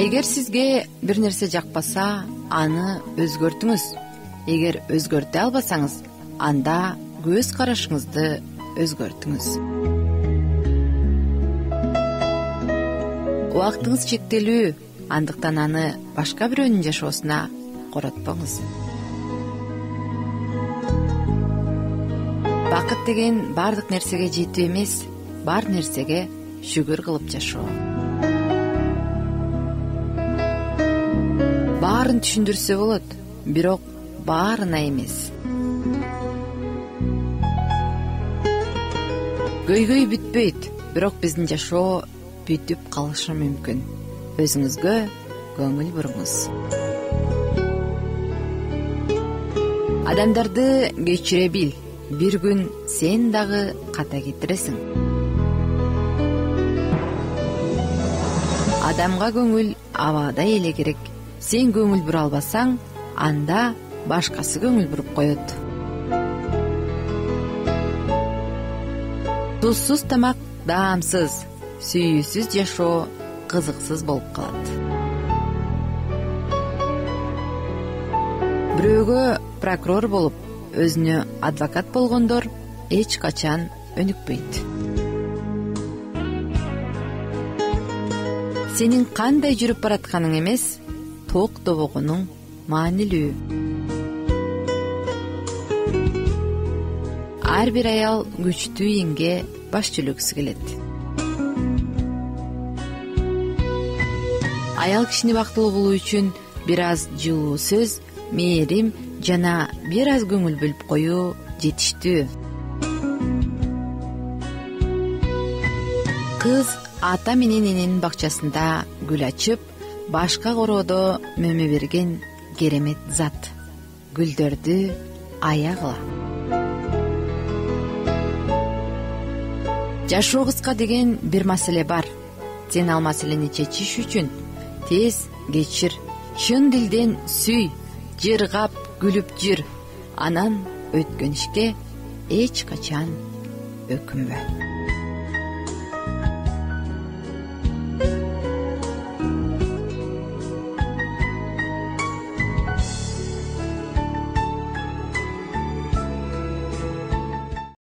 Эгер сизге бир нерсе жакпаса, аны өзгөртүңүз. Эгер өзгөртө албасаңыз, анда көз карашыңызды өзгөртүңүз. Убактыңыз чектелүү, андыктан аны башка бирөөнүн жашоосуна коротпоңуз. Бакыт деген бардык нерсеге жетүү эмес, бар нерсеге шүгүр кылып жашоо. Баарын түшүндүрсө болот, бирок баарына эмес. Көйгөй бүтпөйт, бирок биздин жашоо бүтүп калышы мүмкүн. Өзүңүзгө көңүл буруңуз. Адамдарды кечире бил, бир күн сен дагы ката кетиресиң. Адамга көңүл абадай эле керек. Сен көңүл бура албасаң, анда башкасы көңүл буруп коет. Тузсуз тамак даамсыз, сүйүүсүз жашоо кызыксыз болуп калат. Бирөөгө прокурор болуп, өзүнө адвокат болгондор эч качан өнүкпөйт. Сенин кандай жүрүп баратканың эмес, токтобогонуң маанилүү. Ар бир аял күчтүү эмге баш жүлөгүсү келет. Аял кишини бактылуу болуу үчүн бир аз жылуу сөз, мээрим жана бир аз көңүл бөлүп коюу жетиштүү. Кыз ата менен эненин бакчасында гүл ачып, башка короодо мөмө берген керемет зат. Гүлдөрдү аягыла. Жашоо кыска деген бир маселе бар. Сен ал маселени чечиш үчүн тез кечир, чын дилден сүй, жыргап, күлүп жүр. Анан өткөн ишке эч качан өкүнбө.